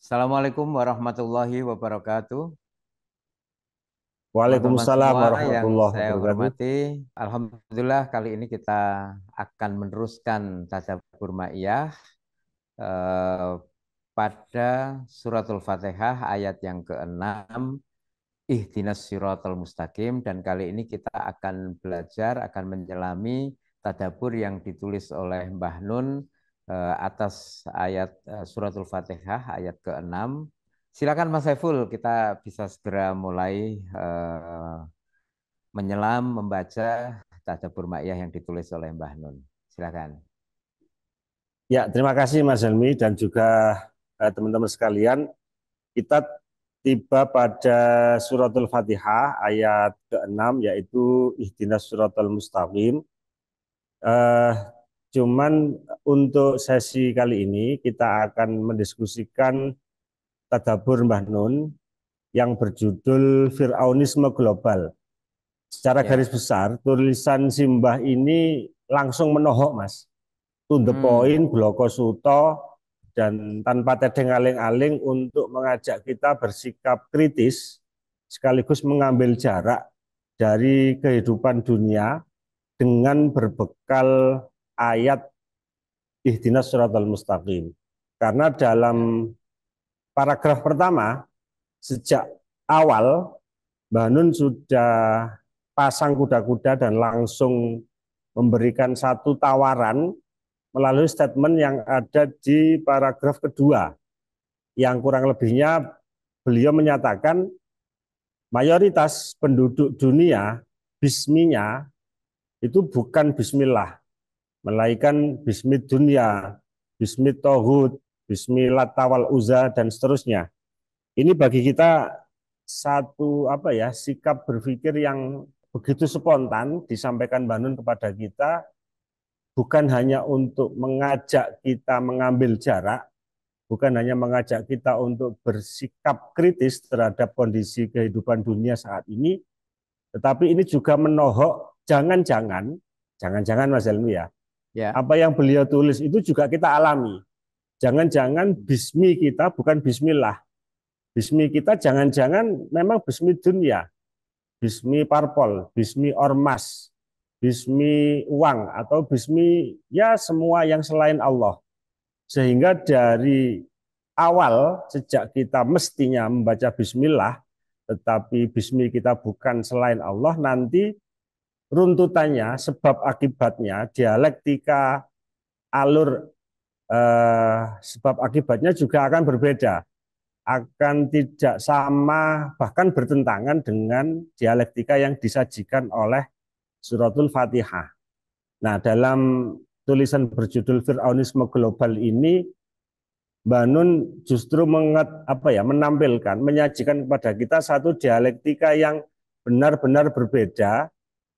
Assalamualaikum warahmatullahi wabarakatuh. Teman-teman Waalaikumsalam semua yang warahmatullahi saya wabarakatuh. hormati, Alhamdulillah kali ini kita akan meneruskan Tadabbur Ma'iyah eh, pada Suratul Fatihah ayat yang ke-6, Ihdinas Siratal Mustaqim, dan kali ini kita akan belajar, akan menyelami tadabbur yang ditulis oleh Mbah Nun atas ayat Suratul Fatihah ayat ke-6. Silakan Mas Saiful, kita bisa segera mulai menyelam membaca Tadabbur Ma'iyah yang ditulis oleh Mbah Nun. Silakan. Ya, terima kasih Mas Helmi dan juga teman-teman sekalian. Kita tiba pada suratul Fatihah ayat ke-6 yaitu Ihdinas Siratal Mustaqim. Eh, Cuman untuk sesi kali ini kita akan mendiskusikan Tadabbur Mbah Nun yang berjudul Fir'aunisme Global. Secara garis Ya. besar, tulisan Simbah ini langsung menohok, Mas. To the Hmm. point, bloko suto, dan tanpa tedeng aling-aling untuk mengajak kita bersikap kritis, sekaligus mengambil jarak dari kehidupan dunia dengan berbekal ayat Ihdinas Siratal Mustaqim. Karena Ya. dalam paragraf pertama, sejak awal, Mbah Nun sudah pasang kuda-kuda dan langsung memberikan satu tawaran melalui statement yang ada di paragraf kedua, yang kurang lebihnya beliau menyatakan mayoritas penduduk dunia bisminya itu bukan bismillah, melainkan bismid dunia, bismid tohud, bismillah tawal uza dan seterusnya. Ini bagi kita satu apa ya sikap berpikir yang begitu spontan disampaikan Banun kepada kita, bukan hanya untuk mengajak kita mengambil jarak, bukan hanya mengajak kita untuk bersikap kritis terhadap kondisi kehidupan dunia saat ini, tetapi ini juga menohok jangan-jangan Mas Helmi ya, Ya. apa yang beliau tulis itu juga kita alami. Jangan-jangan bismi kita bukan bismillah. Bismi kita jangan-jangan memang bismi dunia, bismi parpol, bismi ormas, bismi uang, atau bismi ya semua yang selain Allah. Sehingga dari awal sejak kita mestinya membaca bismillah, tetapi bismi kita bukan selain Allah, nanti runtutannya, sebab akibatnya, dialektika, alur sebab akibatnya juga akan berbeda, akan tidak sama, bahkan bertentangan dengan dialektika yang disajikan oleh suratul Fatihah. Nah, dalam tulisan berjudul Fir'aunisme Global ini, Mbak Nun justru menampilkan, menyajikan kepada kita satu dialektika yang benar-benar berbeda,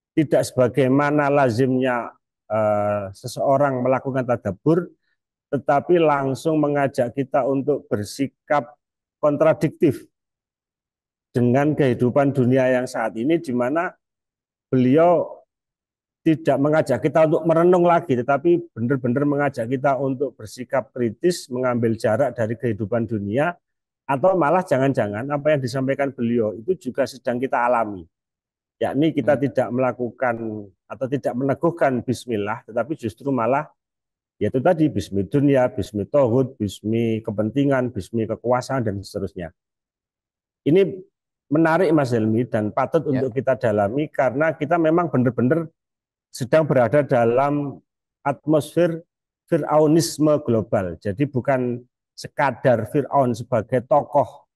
tidak sebagaimana lazimnya seseorang melakukan tadabbur, tetapi langsung mengajak kita untuk bersikap kontradiktif dengan kehidupan dunia yang saat ini, di mana beliau tidak mengajak kita untuk merenung lagi, tetapi benar-benar mengajak kita untuk bersikap kritis, mengambil jarak dari kehidupan dunia, atau malah jangan-jangan apa yang disampaikan beliau itu juga sedang kita alami, yakni kita Hmm. tidak melakukan atau tidak meneguhkan bismillah, tetapi justru malah yaitu tadi bismi dunia, bismi tohud, bismi kepentingan, bismi kekuasaan, dan seterusnya. Ini menarik Mas Helmi dan patut Ya. untuk kita dalami karena kita memang benar-benar sedang berada dalam atmosfer Fir'aunisme global. Jadi bukan sekadar Fir'aun sebagai tokoh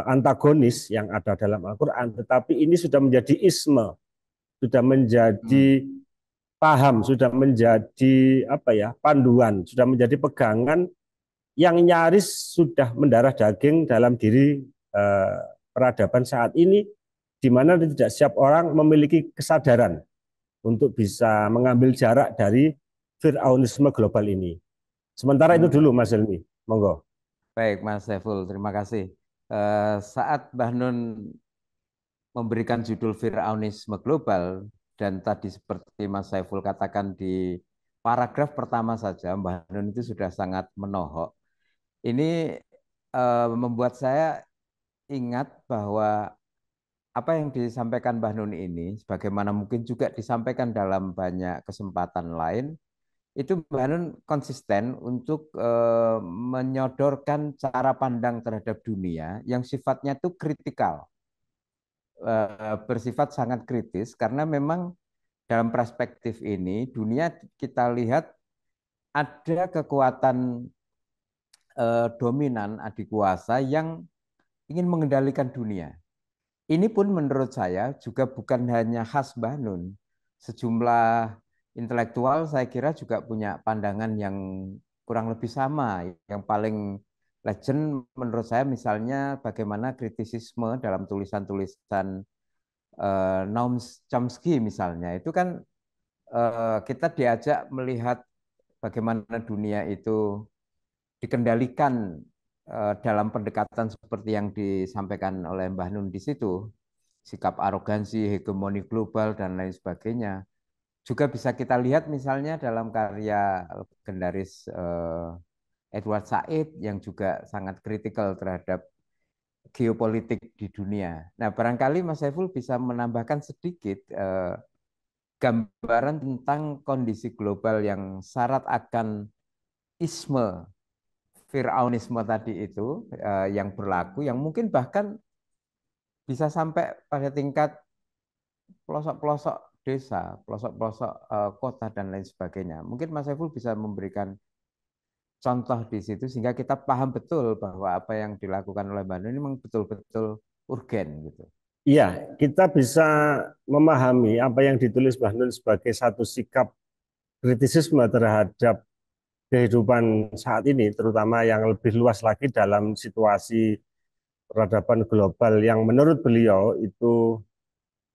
antagonis yang ada dalam Al-Quran, tetapi ini sudah menjadi isme, sudah menjadi Hmm. paham, sudah menjadi panduan, sudah menjadi pegangan yang nyaris sudah mendarah daging dalam diri eh, peradaban saat ini, di mana tidak setiap orang memiliki kesadaran untuk bisa mengambil jarak dari Fir'aunisme global ini. Sementara itu Hmm. dulu Mas Helmi, monggo. Baik, Mas Saiful, terima kasih. Saat Mbah Nun memberikan judul Fir'aunisme Global, dan tadi seperti Mas Saiful katakan di paragraf pertama saja, Mbah Nun itu sudah sangat menohok. Ini membuat saya ingat bahwa apa yang disampaikan Mbah Nun ini, sebagaimana mungkin juga disampaikan dalam banyak kesempatan lain, itu Mbah Nun konsisten untuk menyodorkan cara pandang terhadap dunia yang sifatnya itu kritikal, bersifat sangat kritis, karena memang dalam perspektif ini dunia kita lihat ada kekuatan dominan adik kuasa yang ingin mengendalikan dunia. Ini pun menurut saya juga bukan hanya khas Mbah Nun. Sejumlah intelektual saya kira juga punya pandangan yang kurang lebih sama. Yang paling legend menurut saya misalnya bagaimana kritisisme dalam tulisan-tulisan Noam Chomsky misalnya. Itu kan kita diajak melihat bagaimana dunia itu dikendalikan dalam pendekatan seperti yang disampaikan oleh Mbah Nun di situ, sikap arogansi, hegemoni global, dan lain sebagainya. Juga bisa kita lihat misalnya dalam karya legendaris Edward Said yang juga sangat kritikal terhadap geopolitik di dunia. Nah, barangkali Mas Saiful bisa menambahkan sedikit gambaran tentang kondisi global yang syarat akan isme Fir'aunisme tadi itu yang berlaku, yang mungkin bahkan bisa sampai pada tingkat pelosok-pelosok desa, pelosok-pelosok kota dan lain sebagainya. Mungkin Mas Saiful bisa memberikan contoh di situ sehingga kita paham betul bahwa apa yang dilakukan oleh Mbak Nun ini memang betul-betul urgen gitu. Iya, kita bisa memahami apa yang ditulis Mbah Nun sebagai satu sikap kritisisme terhadap kehidupan saat ini, terutama yang lebih luas lagi dalam situasi peradaban global yang menurut beliau itu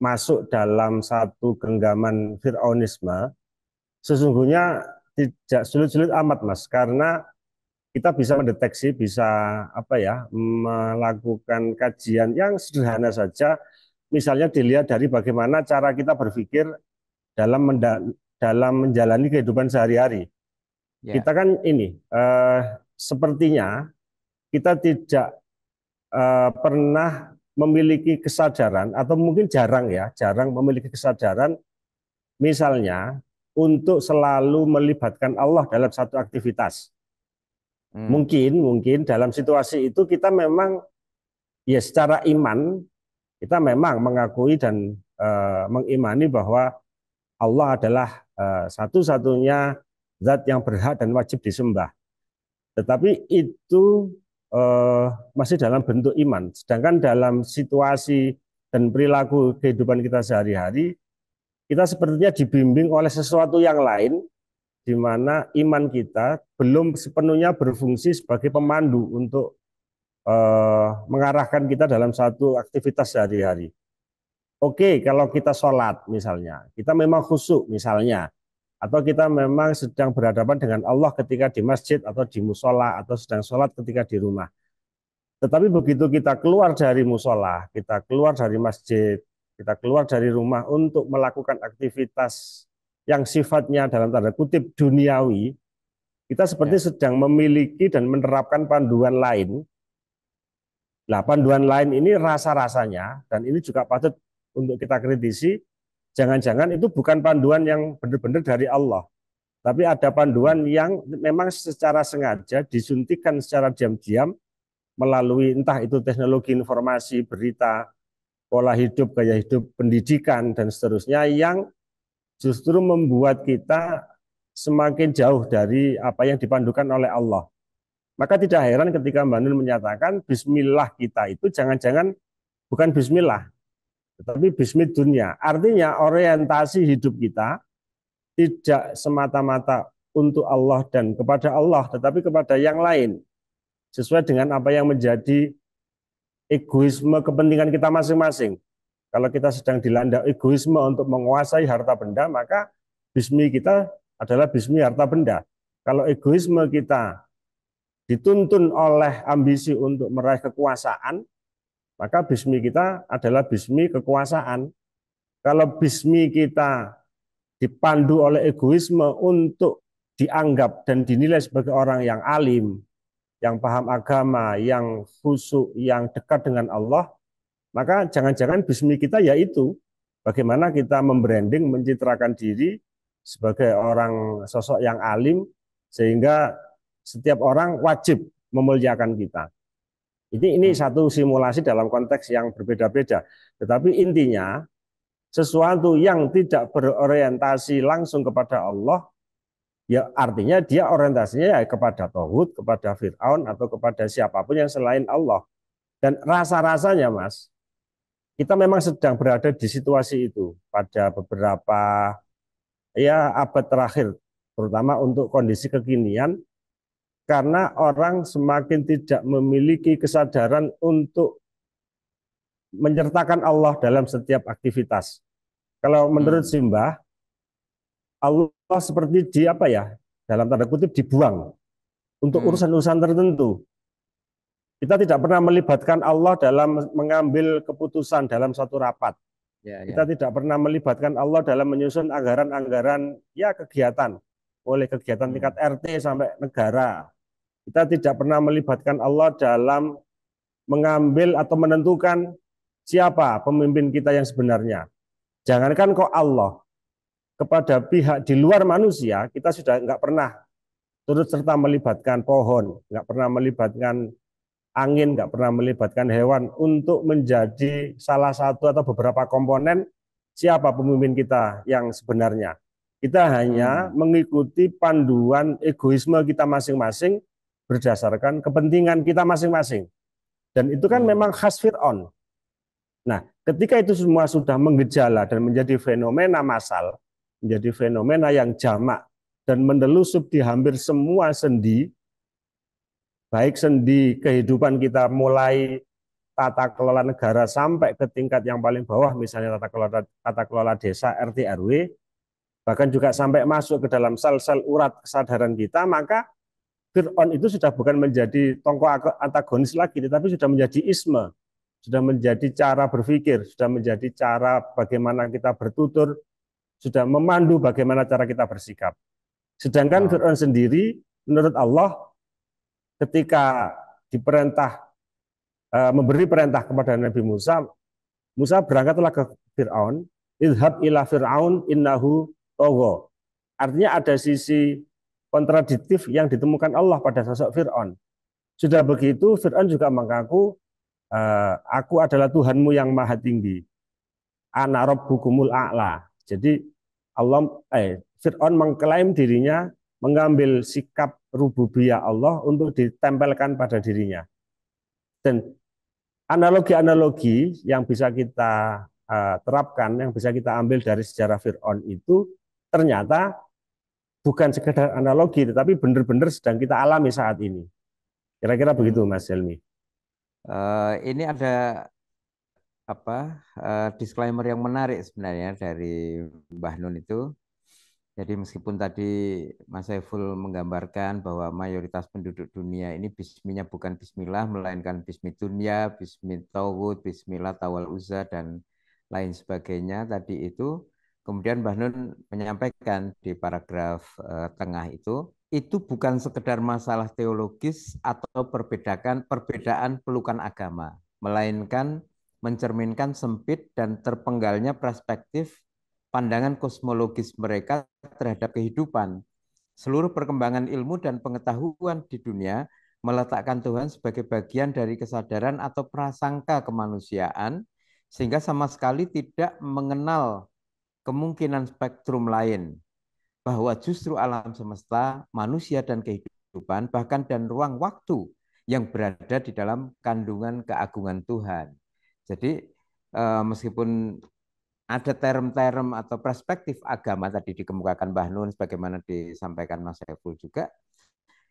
masuk dalam satu genggaman Fir'aunisme. Sesungguhnya tidak sulit-sulit amat, Mas, karena kita bisa mendeteksi, bisa apa ya, melakukan kajian yang sederhana saja. Misalnya dilihat dari bagaimana cara kita berpikir dalam menjalani kehidupan sehari-hari. Ya, Kita kan ini sepertinya kita tidak pernah memiliki kesadaran atau mungkin jarang ya, jarang memiliki kesadaran misalnya untuk selalu melibatkan Allah dalam satu aktivitas. hmm, Mungkin dalam situasi itu kita memang ya secara iman kita memang mengakui dan mengimani bahwa Allah adalah satu-satunya zat yang berhak dan wajib disembah. Tetapi itu masih dalam bentuk iman. Sedangkan dalam situasi dan perilaku kehidupan kita sehari-hari, kita sepertinya dibimbing oleh sesuatu yang lain, di mana iman kita belum sepenuhnya berfungsi sebagai pemandu untuk mengarahkan kita dalam satu aktivitas sehari-hari. Oke, kalau kita sholat misalnya, kita memang khusyuk misalnya, atau kita memang sedang berhadapan dengan Allah ketika di masjid atau di musola, atau sedang sholat ketika di rumah. Tetapi begitu kita keluar dari musola, kita keluar dari masjid, kita keluar dari rumah untuk melakukan aktivitas yang sifatnya dalam tanda kutip duniawi, kita ya, seperti sedang memiliki dan menerapkan panduan lain. Nah, panduan lain ini rasa-rasanya, dan ini juga patut untuk kita kritisi, jangan-jangan itu bukan panduan yang benar-benar dari Allah, tapi ada panduan yang memang secara sengaja disuntikan secara diam-diam melalui entah itu teknologi informasi, berita, pola hidup, gaya hidup, pendidikan, dan seterusnya yang justru membuat kita semakin jauh dari apa yang dipandukan oleh Allah. Maka tidak heran ketika Mbak Nun menyatakan Bismillah kita itu jangan-jangan bukan Bismillah, tetapi Bismillah dunia. Artinya orientasi hidup kita tidak semata-mata untuk Allah dan kepada Allah, tetapi kepada yang lain. Sesuai dengan apa yang menjadi egoisme kepentingan kita masing-masing. Kalau kita sedang dilanda egoisme untuk menguasai harta benda, maka bismi kita adalah bismi harta benda. Kalau egoisme kita dituntun oleh ambisi untuk meraih kekuasaan, maka bismi kita adalah bismi kekuasaan. Kalau bismi kita dipandu oleh egoisme untuk dianggap dan dinilai sebagai orang yang alim, yang paham agama, yang khusyuk, yang dekat dengan Allah, maka jangan-jangan bismi kita yaitu bagaimana kita membranding, mencitrakan diri sebagai orang sosok yang alim, sehingga setiap orang wajib memuliakan kita. Ini satu simulasi dalam konteks yang berbeda-beda. Tetapi intinya, sesuatu yang tidak berorientasi langsung kepada Allah, ya artinya dia orientasinya ya kepada Tauhid, kepada Fir'aun, atau kepada siapapun yang selain Allah. Dan rasa-rasanya, Mas, kita memang sedang berada di situasi itu pada beberapa ya abad terakhir, terutama untuk kondisi kekinian, karena orang semakin tidak memiliki kesadaran untuk menyertakan Allah dalam setiap aktivitas. Kalau menurut Simbah, Allah seperti di apa ya, dalam tanda kutip dibuang untuk urusan-urusan tertentu. Kita tidak pernah melibatkan Allah dalam mengambil keputusan dalam satu rapat. Kita tidak pernah melibatkan Allah dalam menyusun anggaran-anggaran ya kegiatan, mulai kegiatan tingkat RT sampai negara. Kita tidak pernah melibatkan Allah dalam mengambil atau menentukan siapa pemimpin kita yang sebenarnya. Jangankan kok Allah, kepada pihak di luar manusia, kita sudah nggak pernah turut serta melibatkan pohon, nggak pernah melibatkan angin, nggak pernah melibatkan hewan untuk menjadi salah satu atau beberapa komponen siapa pemimpin kita yang sebenarnya. Kita hanya mengikuti panduan egoisme kita masing-masing berdasarkan kepentingan kita masing-masing. Dan itu kan memang khas Fir'aun. Nah, ketika itu semua sudah menggejala dan menjadi fenomena massal, menjadi fenomena yang jamak dan mendelusup di hampir semua sendi, baik sendi kehidupan kita mulai tata kelola negara sampai ke tingkat yang paling bawah, misalnya tata kelola desa, RT, RW, bahkan juga sampai masuk ke dalam sel-sel urat kesadaran kita, maka Fir'aun itu sudah bukan menjadi tokoh antagonis lagi, tetapi sudah menjadi isme, sudah menjadi cara berpikir, sudah menjadi cara bagaimana kita bertutur, sudah memandu bagaimana cara kita bersikap. Sedangkan Fir'aun sendiri, menurut Allah, ketika diperintah memberi perintah kepada Nabi Musa, Musa berangkatlah ke Fir'aun, idhab ila Fir'aun innahu tagha. Artinya ada sisi kontradiktif yang ditemukan Allah pada sosok Fir'aun. Sudah begitu, Fir'aun juga mengaku, aku adalah Tuhanmu yang maha tinggi. Ana rabbukumul a'la. Jadi Fir'aun mengklaim dirinya, mengambil sikap rububiyah Allah untuk ditempelkan pada dirinya. Dan analogi-analogi yang bisa kita terapkan, yang bisa kita ambil dari sejarah Fir'aun itu ternyata bukan sekedar analogi, tetapi benar-benar sedang kita alami saat ini. Kira-kira begitu, Mas Helmi. Ini ada disclaimer yang menarik sebenarnya dari Mbah Nun itu. Jadi meskipun tadi Mas Saiful menggambarkan bahwa mayoritas penduduk dunia ini bisminya bukan bismillah, melainkan bismi dunya, bismi tauhid, bismillah tawal uzza, dan lain sebagainya tadi itu. Kemudian Mbah Nun menyampaikan di paragraf tengah itu bukan sekedar masalah teologis atau perbedaan pelukan agama, melainkan mencerminkan sempit dan terpenggalnya perspektif pandangan kosmologis mereka terhadap kehidupan. Seluruh perkembangan ilmu dan pengetahuan di dunia meletakkan Tuhan sebagai bagian dari kesadaran atau prasangka kemanusiaan, sehingga sama sekali tidak mengenal kemungkinan spektrum lain, bahwa justru alam semesta, manusia dan kehidupan, bahkan dan ruang waktu yang berada di dalam kandungan keagungan Tuhan. Jadi meskipun ada term-term atau perspektif agama tadi dikemukakan Mbah Nun, sebagaimana disampaikan Mas Saiful juga,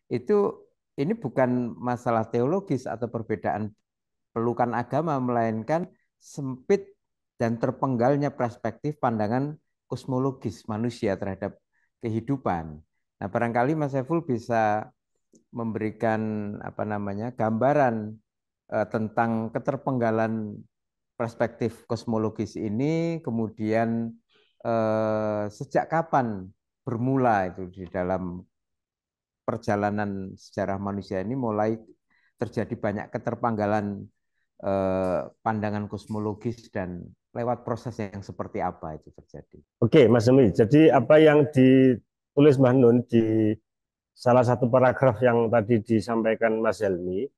ini bukan masalah teologis atau perbedaan pelukan agama, melainkan sempit dan terpenggalnya perspektif pandangan kosmologis manusia terhadap kehidupan. Nah, barangkali Mas Saiful bisa memberikan gambaran tentang keterpenggalan perspektif kosmologis ini, kemudian sejak kapan bermula itu di dalam perjalanan sejarah manusia ini mulai terjadi banyak keterpanggalan pandangan kosmologis dan lewat proses yang seperti apa itu terjadi. Oke, Mas Demi. Jadi apa yang ditulis Mbah Nun di salah satu paragraf yang tadi disampaikan Mas Helmi,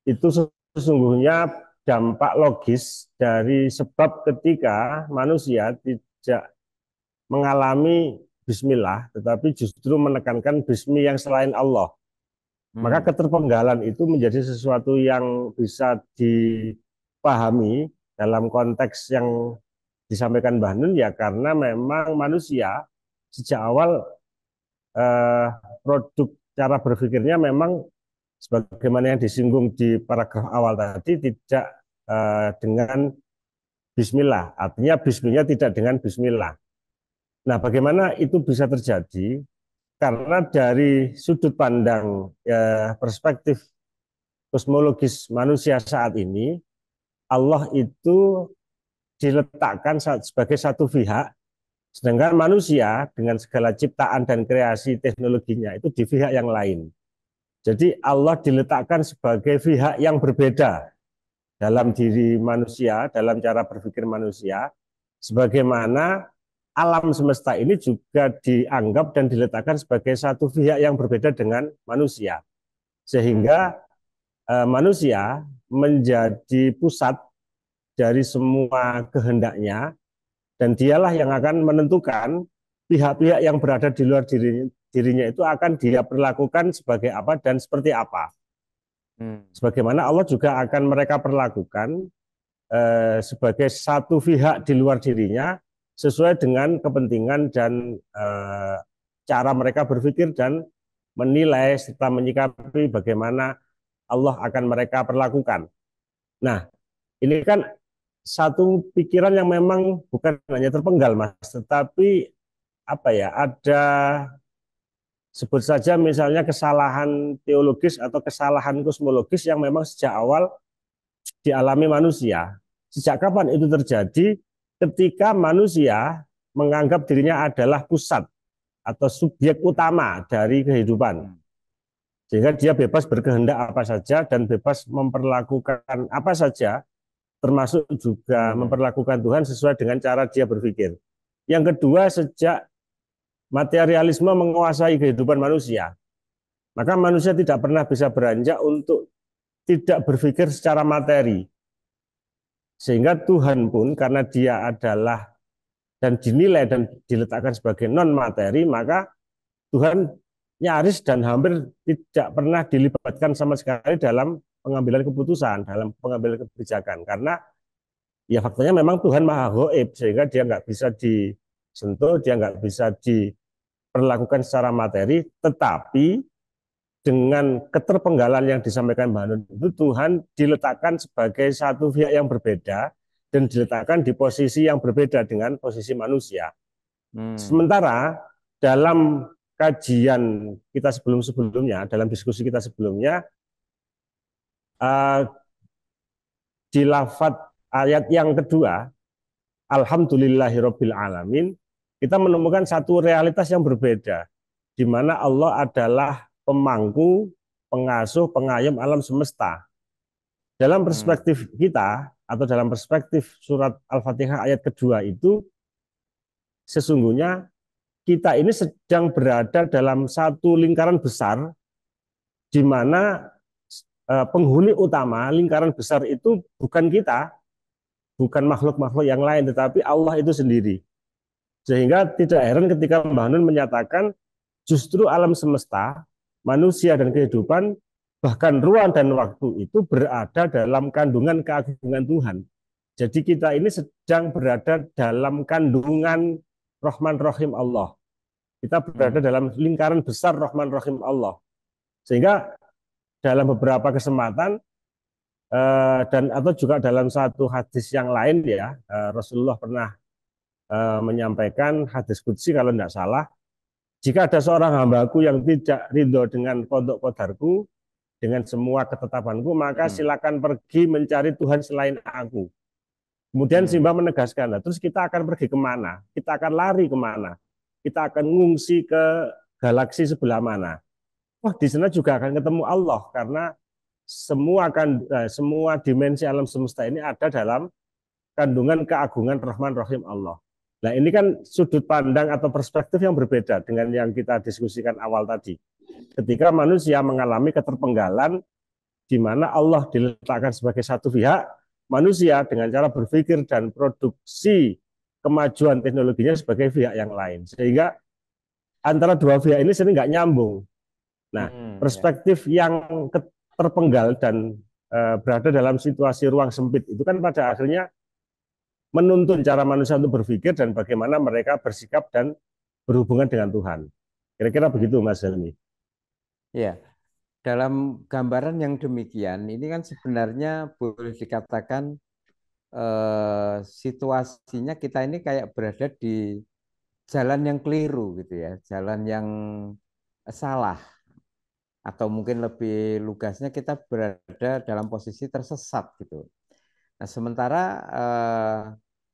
itu sesungguhnya dampak logis dari sebab ketika manusia tidak mengalami bismillah, tetapi justru menekankan bismi yang selain Allah. Maka keterpenggalan itu menjadi sesuatu yang bisa dipahami dalam konteks yang disampaikan Mbah Nun, ya karena memang manusia sejak awal eh, produk cara berpikirnya memang sebagaimana yang disinggung di paragraf awal tadi tidak dengan bismillah, artinya bismillah tidak dengan bismillah. Nah, bagaimana itu bisa terjadi? Karena dari sudut pandang perspektif kosmologis manusia saat ini, Allah itu diletakkan sebagai satu pihak, sedangkan manusia dengan segala ciptaan dan kreasi teknologinya itu di pihak yang lain. Jadi Allah diletakkan sebagai pihak yang berbeda dalam diri manusia, dalam cara berpikir manusia, sebagaimana alam semesta ini juga dianggap dan diletakkan sebagai satu pihak yang berbeda dengan manusia. Sehingga manusia menjadi pusat dari semua kehendaknya, dan dialah yang akan menentukan pihak-pihak yang berada di luar dirinya itu akan dia perlakukan sebagai apa dan seperti apa. Sebagaimana Allah juga akan mereka perlakukan sebagai satu pihak di luar dirinya sesuai dengan kepentingan dan cara mereka berpikir dan menilai serta menyikapi bagaimana Allah akan mereka perlakukan. Nah, ini kan satu pikiran yang memang bukan hanya terpenggal, Mas, tetapi apa ya, ada sebut saja misalnya kesalahan teologis atau kesalahan kosmologis yang memang sejak awal dialami manusia. Sejak kapan itu terjadi? Ketika manusia menganggap dirinya adalah pusat atau subjek utama dari kehidupan. Sehingga dia bebas berkehendak apa saja dan bebas memperlakukan apa saja, termasuk juga memperlakukan Tuhan sesuai dengan cara dia berpikir. Yang kedua, sejak materialisme menguasai kehidupan manusia, maka manusia tidak pernah bisa beranjak untuk tidak berpikir secara materi. Sehingga Tuhan pun karena dia adalah dan dinilai dan diletakkan sebagai non materi, maka Tuhan nyaris dan hampir tidak pernah dilibatkan sama sekali dalam pengambilan keputusan, dalam pengambilan kebijakan. Karena ya faktanya memang Tuhan maha gaib, sehingga dia nggak bisa disentuh, dia nggak bisa diperlakukan secara materi, tetapi dengan keterpenggalan yang disampaikan Mbak Nun itu, Tuhan diletakkan sebagai satu pihak yang berbeda dan diletakkan di posisi yang berbeda dengan posisi manusia. Sementara dalam kajian kita sebelum-sebelumnya, dalam diskusi kita sebelumnya, di lafadz ayat yang kedua, Alhamdulillahirabbil alamin, kita menemukan satu realitas yang berbeda, di mana Allah adalah pemangku, pengasuh, pengayom alam semesta. Dalam perspektif kita, atau dalam perspektif surat Al-Fatihah ayat kedua itu, sesungguhnya kita ini sedang berada dalam satu lingkaran besar, di mana penghuni utama lingkaran besar itu bukan kita, bukan makhluk-makhluk yang lain, tetapi Allah itu sendiri. Sehingga tidak heran ketika Mbah Nun menyatakan justru alam semesta, manusia dan kehidupan, bahkan ruang dan waktu itu berada dalam kandungan keagungan Tuhan. Jadi kita ini sedang berada dalam kandungan Rahman Rahim Allah. Kita berada dalam lingkaran besar Rahman Rahim Allah. Sehingga dalam beberapa kesempatan dan atau juga dalam satu hadis yang lain ya, Rasulullah pernah menyampaikan hadis qudsi kalau tidak salah, jika ada seorang hambaku yang tidak ridho dengan qadha qadarku, dengan semua ketetapanku, maka silakan pergi mencari Tuhan selain aku. Kemudian Simbah menegaskan, nah, terus kita akan pergi kemana? Kita akan lari kemana? Kita akan ngungsi ke galaksi sebelah mana? di sana juga akan ketemu Allah karena semua dimensi alam semesta ini ada dalam kandungan keagungan Rahman Rahim Allah. Nah, ini kan sudut pandang atau perspektif yang berbeda dengan yang kita diskusikan awal tadi. Ketika manusia mengalami keterpenggalan di mana Allah diletakkan sebagai satu pihak, manusia dengan cara berpikir dan produksi kemajuan teknologinya sebagai pihak yang lain. Sehingga antara dua pihak ini sering nggak nyambung. Nah, Ya. perspektif yang terpenggal dan berada dalam situasi ruang sempit itu kan pada akhirnya menuntun cara manusia untuk berpikir dan bagaimana mereka bersikap dan berhubungan dengan Tuhan. Kira-kira begitu, Mas Helmi. Ya, dalam gambaran yang demikian, ini kan sebenarnya boleh dikatakan situasinya kita ini kayak berada di jalan yang keliru gitu ya, jalan yang salah, atau mungkin lebih lugasnya kita berada dalam posisi tersesat gitu. Nah, sementara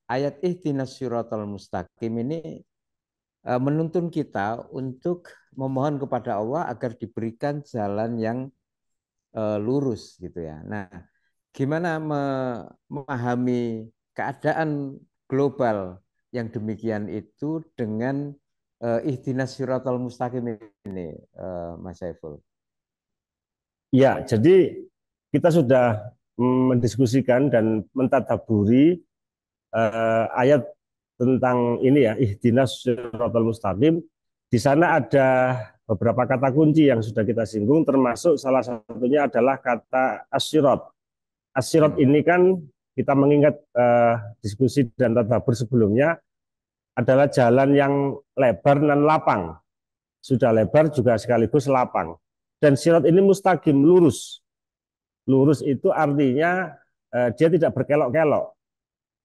ayat ihdinas siratal mustaqim ini menuntun kita untuk memohon kepada Allah agar diberikan jalan yang lurus gitu ya. Nah, gimana memahami keadaan global yang demikian itu dengan ihdinas siratal mustaqim ini, Mas Saiful? Ya, jadi kita sudah mendiskusikan dan mentadaburi ayat tentang ini ya, ihdinas siratal mustaqim. Di sana ada beberapa kata kunci yang sudah kita singgung, termasuk salah satunya adalah kata asyirat. Asyirat Hmm. ini kan kita mengingat diskusi dan tadabur sebelumnya adalah jalan yang lebar dan lapang. Sudah lebar juga sekaligus lapang. Dan sirat ini mustaqim, lurus. Lurus itu artinya dia tidak berkelok-kelok.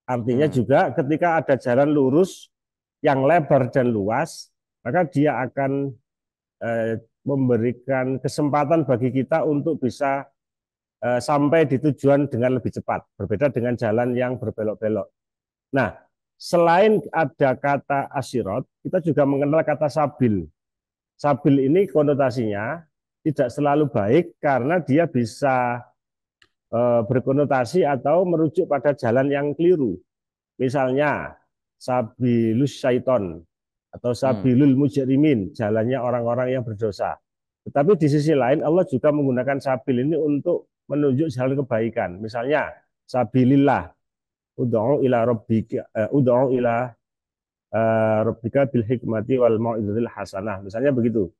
Artinya Hmm. juga ketika ada jalan lurus yang lebar dan luas, maka dia akan memberikan kesempatan bagi kita untuk bisa sampai di tujuan dengan lebih cepat, berbeda dengan jalan yang berbelok-belok. Nah, selain ada kata asyirat, kita juga mengenal kata sabil. Sabil ini konotasinya tidak selalu baik karena dia bisa berkonotasi atau merujuk pada jalan yang keliru. Misalnya sabilus syaiton atau Hmm. sabilul mujrimin, jalannya orang-orang yang berdosa. Tetapi di sisi lain Allah juga menggunakan sabil ini untuk menunjuk jalan kebaikan. Misalnya sabilillah, ud'u ila rabbika, ud'u ila rabbika bil hikmati wal mau'izatil hasanah. Misalnya begitu.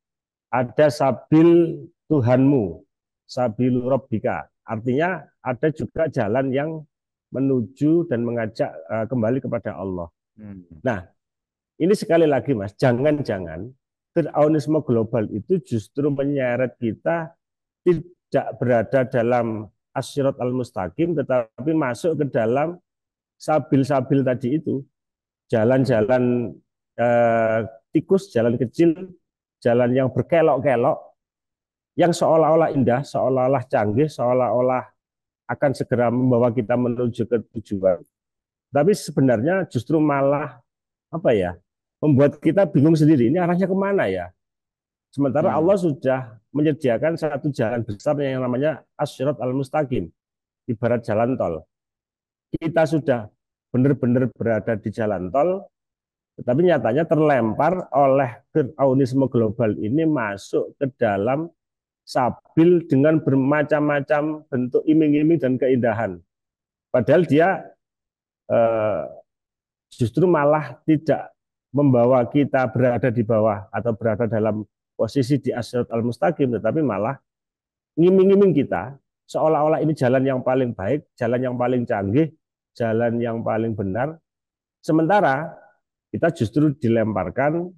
Ada sabil Tuhanmu, sabil rabbika. Artinya ada juga jalan yang menuju dan mengajak kembali kepada Allah. Hmm. Nah, ini sekali lagi Mas, jangan-jangan Fir'aunisme global itu justru menyeret kita tidak berada dalam asyirat al-mustaqim, tetapi masuk ke dalam sabil-sabil tadi itu, Hmm. jalan-jalan tikus, jalan kecil, jalan yang berkelok-kelok, yang seolah-olah indah, seolah-olah canggih, seolah-olah akan segera membawa kita menuju ke tujuan. Tapi sebenarnya justru malah apa ya, membuat kita bingung sendiri. Ini arahnya kemana ya? Sementara Hmm. Allah sudah menyediakan satu jalan besar yang namanya asyirat al-mustaqim, ibarat jalan tol. Kita sudah benar-benar berada di jalan tol, tetapi nyatanya terlempar oleh Fir'aunisme global ini masuk ke dalam sabil dengan bermacam-macam bentuk iming-iming dan keindahan. Padahal dia eh, justru malah tidak membawa kita berada di bawah atau berada dalam posisi di asyirat al-mustaqim, tetapi malah ngiming-ngiming kita seolah-olah ini jalan yang paling baik, jalan yang paling canggih, jalan yang paling benar. Sementara kita justru dilemparkan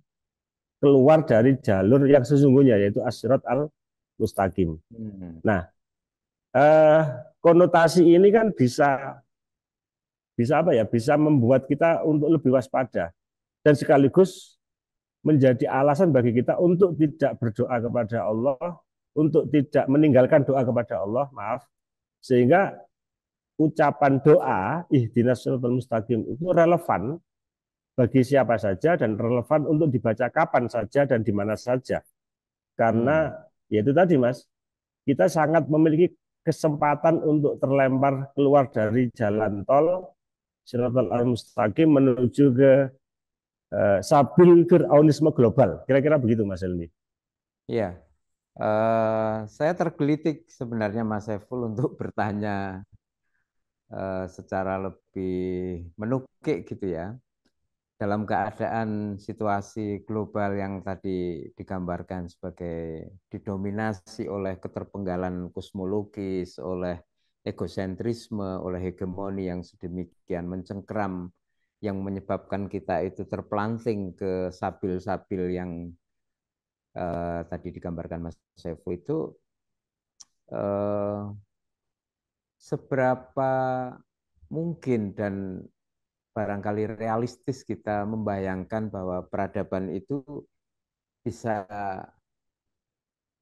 keluar dari jalur yang sesungguhnya, yaitu asyirat al-mustaqim. Hmm. Nah, eh, konotasi ini kan bisa bisa apa ya? Bisa membuat kita untuk lebih waspada dan sekaligus menjadi alasan bagi kita untuk tidak berdoa kepada Allah, untuk tidak meninggalkan doa kepada Allah, maaf, sehingga ucapan doa ihdinas siratal mustaqim itu relevan bagi siapa saja dan relevan untuk dibaca kapan saja dan di mana saja. Karena Hmm. Yaitu tadi Mas, kita sangat memiliki kesempatan untuk terlempar keluar dari jalan tol Shiratal Al-Mustaqim menuju ke sabil Fir'aunisme global. Kira-kira begitu Mas Helmi. Iya, saya tergelitik sebenarnya Mas Saiful untuk bertanya secara lebih menukik gitu ya. Dalam keadaan situasi global yang tadi digambarkan sebagai didominasi oleh keterpenggalan kosmologis, oleh egosentrisme, oleh hegemoni yang sedemikian mencengkeram, yang menyebabkan kita itu terpelanting ke sabil-sabil yang tadi digambarkan Mas Saiful itu, eh, seberapa mungkin dan barangkali realistis kita membayangkan bahwa peradaban itu bisa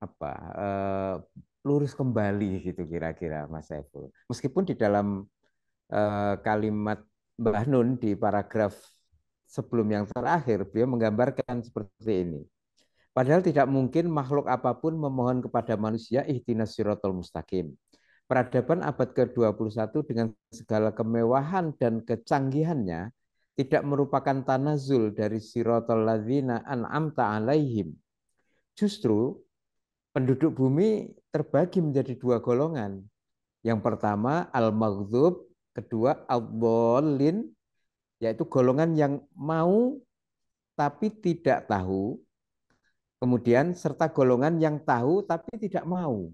apa lurus kembali gitu kira-kira Mas Saiful. Meskipun di dalam kalimat Mbah Nun di paragraf sebelum yang terakhir beliau menggambarkan seperti ini. Padahal tidak mungkin makhluk apapun memohon kepada manusia ihdinas siratal mustaqim. Peradaban abad ke-21 dengan segala kemewahan dan kecanggihannya tidak merupakan tanazul dari siratal ladzina an'amta alaihim. Justru penduduk bumi terbagi menjadi dua golongan. Yang pertama al-maghdub, kedua ad-dallin, yaitu golongan yang mau tapi tidak tahu, kemudian serta golongan yang tahu tapi tidak mau.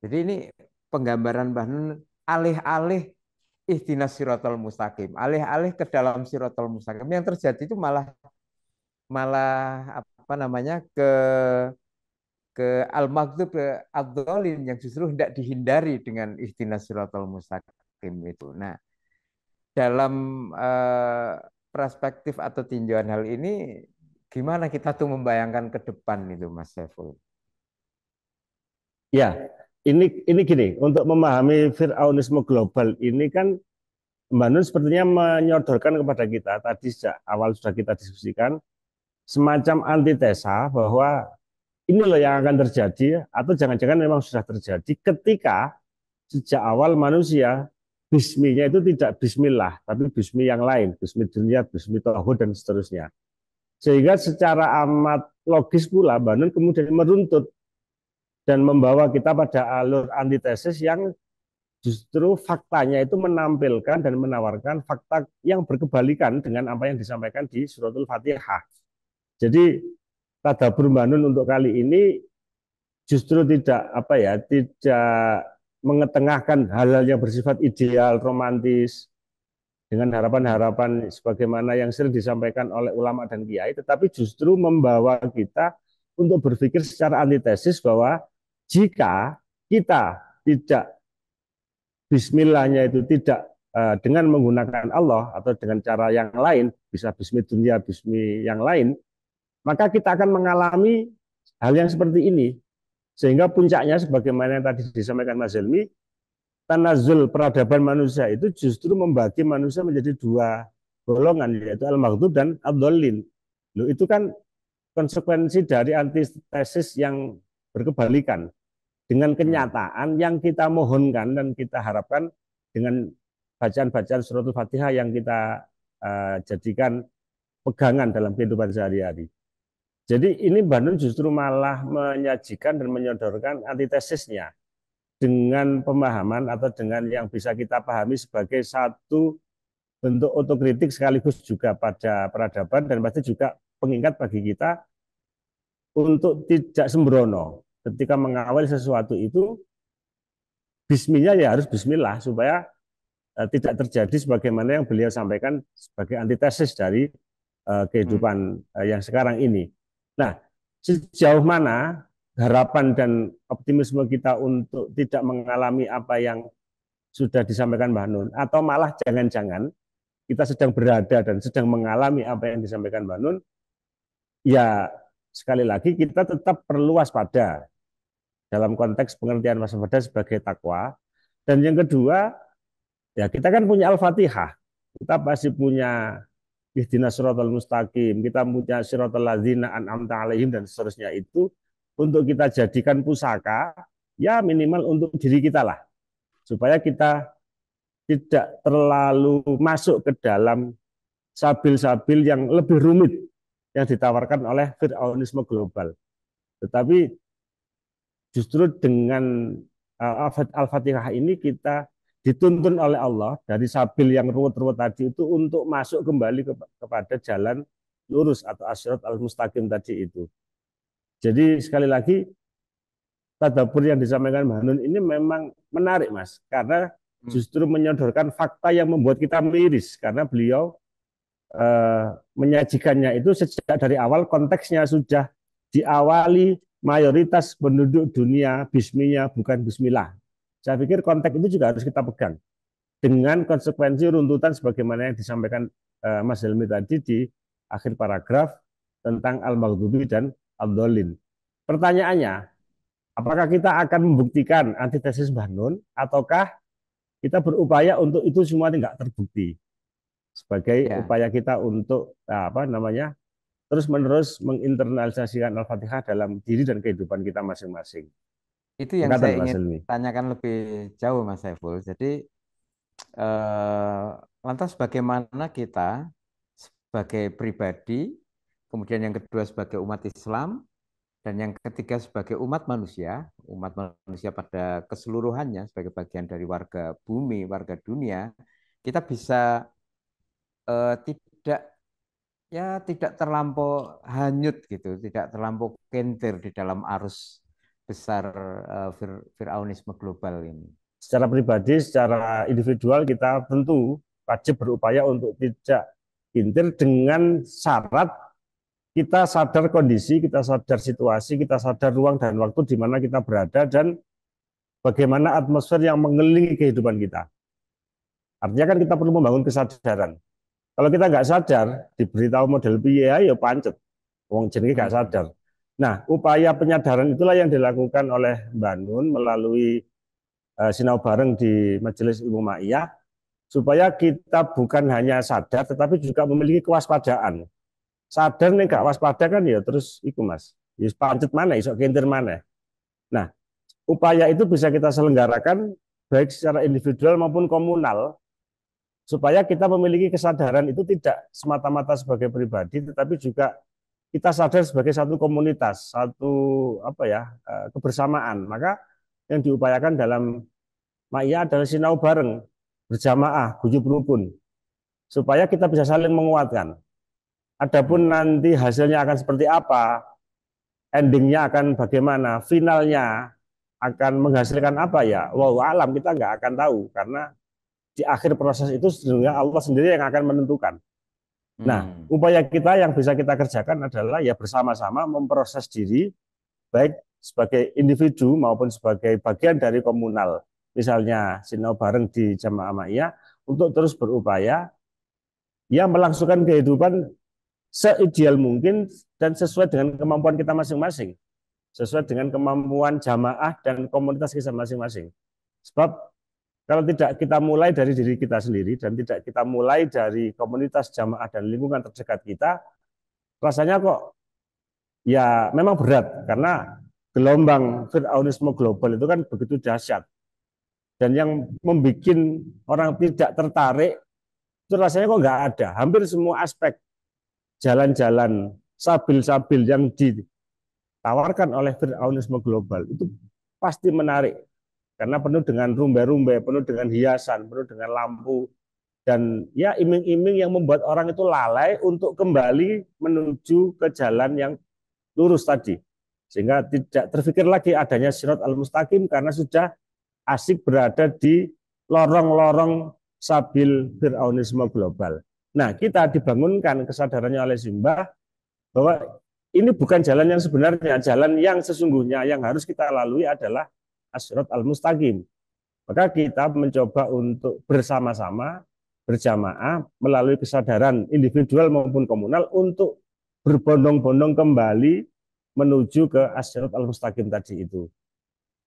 Jadi ini penggambaran Mbah Nun alih-alih ihdinas siratal mustaqim, alih-alih ke dalam siratal mustaqim. Yang terjadi itu malah malah apa namanya ke al-maghdub ke ad-dhalin yang justru hendak dihindari dengan ihdinas siratal mustaqim itu. Nah, dalam perspektif atau tinjauan hal ini gimana kita tuh membayangkan ke depan itu Mas Saiful? Ya, ini gini, untuk memahami Fir'aunisme global ini kan Mbak Nun sepertinya menyodorkan kepada kita, tadi sejak awal sudah kita diskusikan, semacam antitesa bahwa ini loh yang akan terjadi, atau jangan-jangan memang sudah terjadi ketika sejak awal manusia, bisminya itu tidak bismillah, tapi bismi yang lain, bismi dunia, bismi tauhid, dan seterusnya. Sehingga secara amat logis pula, Mbak Nun kemudian meruntut dan membawa kita pada alur antitesis yang justru faktanya itu menampilkan dan menawarkan fakta yang berkebalikan dengan apa yang disampaikan di suratul Fatihah. Jadi tadabbur Mbah Nun untuk kali ini justru tidak apa ya, tidak mengetengahkan hal-hal yang bersifat ideal, romantis dengan harapan-harapan sebagaimana yang sering disampaikan oleh ulama dan kiai, tetapi justru membawa kita untuk berpikir secara antitesis bahwa jika kita tidak bismillahnya itu tidak dengan menggunakan Allah atau dengan cara yang lain, bisa bismi dunia, bismi yang lain, maka kita akan mengalami hal yang seperti ini. Sehingga puncaknya sebagaimana yang tadi disampaikan Mas Helmi, tanazul peradaban manusia itu justru membagi manusia menjadi dua golongan, yaitu al-maghdub dan ad-dallin. Loh, itu kan konsekuensi dari antitesis yang berkebalikan dengan kenyataan yang kita mohonkan dan kita harapkan dengan bacaan-bacaan suratul Fatihah yang kita jadikan pegangan dalam kehidupan sehari-hari. Jadi ini Mbah Nun justru malah menyajikan dan menyodorkan antitesisnya dengan pemahaman atau dengan yang bisa kita pahami sebagai satu bentuk otokritik sekaligus juga pada peradaban dan pasti juga pengingat bagi kita untuk tidak sembrono ketika mengawali sesuatu itu. Bismillah ya harus bismillah supaya tidak terjadi sebagaimana yang beliau sampaikan sebagai antitesis dari kehidupan yang sekarang ini. Nah, sejauh mana harapan dan optimisme kita untuk tidak mengalami apa yang sudah disampaikan Mbah Nun, atau malah jangan-jangan kita sedang berada dan sedang mengalami apa yang disampaikan Mbah Nun, ya sekali lagi kita tetap perlu waspada dalam konteks pengertian waspada sebagai takwa. Dan yang kedua, ya kita kan punya Al-Fatihah, kita pasti punya ihdinas siratal mustaqim, kita punya siratal ladzina an'amta alaihim dan seterusnya itu untuk kita jadikan pusaka, ya minimal untuk diri kita lah, supaya kita tidak terlalu masuk ke dalam sabil-sabil yang lebih rumit yang ditawarkan oleh Fir'aunisme global. Tetapi justru dengan Al-Fatihah ini kita dituntun oleh Allah dari sabil yang ruwet-ruwet tadi itu untuk masuk kembali kepada jalan lurus atau asyirat al-mustaqim tadi itu. Jadi sekali lagi tadabbur yang disampaikan Mbak Nun ini memang menarik Mas, karena justru menyodorkan fakta yang membuat kita miris, karena beliau menyajikannya itu sejak dari awal konteksnya sudah diawali mayoritas penduduk dunia bisminya bukan bismillah. Saya pikir konteks itu juga harus kita pegang dengan konsekuensi runtutan sebagaimana yang disampaikan Mas Helmi tadi di akhir paragraf tentang al-maghdubi dan al-dhalin. Pertanyaannya, apakah kita akan membuktikan antitesis Mbah Nun ataukah kita berupaya untuk itu semua tidak terbukti sebagai Ya, upaya kita untuk terus-menerus menginternalisasikan Al-Fatihah dalam diri dan kehidupan kita masing-masing. itu yang saya Mengatakan Mas ingin Helmi. tanyakan lebih jauh, Mas Saiful. Jadi, lantas bagaimana kita sebagai pribadi, kemudian yang kedua sebagai umat Islam, dan yang ketiga sebagai umat manusia pada keseluruhannya, sebagai bagian dari warga bumi, warga dunia, kita bisa tidak tidak terlampau hanyut gitu, tidak terlampau kentir di dalam arus besar Fir'aunisme global ini. Secara pribadi, secara individual kita tentu wajib berupaya untuk tidak kintir dengan syarat kita sadar kondisi, kita sadar situasi, kita sadar ruang dan waktu di mana kita berada dan bagaimana atmosfer yang mengelilingi kehidupan kita. Artinya kan kita perlu membangun kesadaran. Kalau kita nggak sadar, diberitahu model piye ya pancet. Wong jenenge nggak sadar. Nah, upaya penyadaran itulah yang dilakukan oleh Mbak Nun melalui sinau bareng di Majelis Ilmu Ma'iyah, supaya kita bukan hanya sadar, tetapi juga memiliki kewaspadaan. Sadar nih gak waspada kan ya terus iku Mas. Ya pancet mana, isok kintir mana. Nah, upaya itu bisa kita selenggarakan baik secara individual maupun komunal, supaya kita memiliki kesadaran itu tidak semata-mata sebagai pribadi, tetapi juga kita sadar sebagai satu komunitas, satu kebersamaan. Maka yang diupayakan dalam Ma'iyah adalah sinau bareng, berjamaah, guyub rukun, supaya kita bisa saling menguatkan. Adapun nanti hasilnya akan seperti apa, endingnya akan bagaimana, finalnya akan menghasilkan apa ya, wallahu alam, kita nggak akan tahu, karena di akhir proses itu sebenarnya Allah sendiri yang akan menentukan. Nah, upaya kita yang bisa kita kerjakan adalah ya bersama-sama memproses diri, baik sebagai individu maupun sebagai bagian dari komunal. Misalnya sinau bareng di Jamaah Ma'iyah, untuk terus berupaya ya melangsungkan kehidupan seideal mungkin dan sesuai dengan kemampuan kita masing-masing, sesuai dengan kemampuan jamaah dan komunitas kita masing-masing. Sebab kalau tidak kita mulai dari diri kita sendiri dan tidak kita mulai dari komunitas jamaah dan lingkungan terdekat kita, rasanya kok ya memang berat, karena gelombang Fir'aunisme global itu kan begitu dahsyat. Dan yang membuat orang tidak tertarik itu rasanya kok nggak ada. Hampir semua aspek jalan-jalan sabil-sabil yang ditawarkan oleh Fir'aunisme global itu pasti menarik, karena penuh dengan rumbai-rumbai, penuh dengan hiasan, penuh dengan lampu, dan ya iming-iming yang membuat orang itu lalai untuk kembali menuju ke jalan yang lurus tadi, sehingga tidak terfikir lagi adanya Sirat al-Mustaqim karena sudah asik berada di lorong-lorong sabil Fir'aunisme global. Nah, kita dibangunkan kesadarannya oleh Simbah bahwa ini bukan jalan yang sebenarnya, jalan yang sesungguhnya yang harus kita lalui adalah As-Sirat al-Mustaqim. Maka kita mencoba untuk bersama-sama, berjamaah, melalui kesadaran individual maupun komunal untuk berbondong-bondong kembali menuju ke As-Sirat al-Mustaqim tadi itu.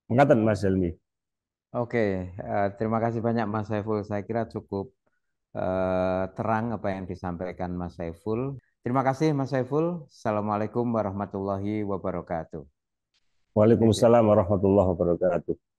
Mengatakan Mas Helmi. Oke, terima kasih banyak Mas Saiful. Saya kira cukup terang apa yang disampaikan Mas Saiful. Terima kasih Mas Saiful. Assalamualaikum warahmatullahi wabarakatuh. Waalaikumsalam warahmatullahi wabarakatuh.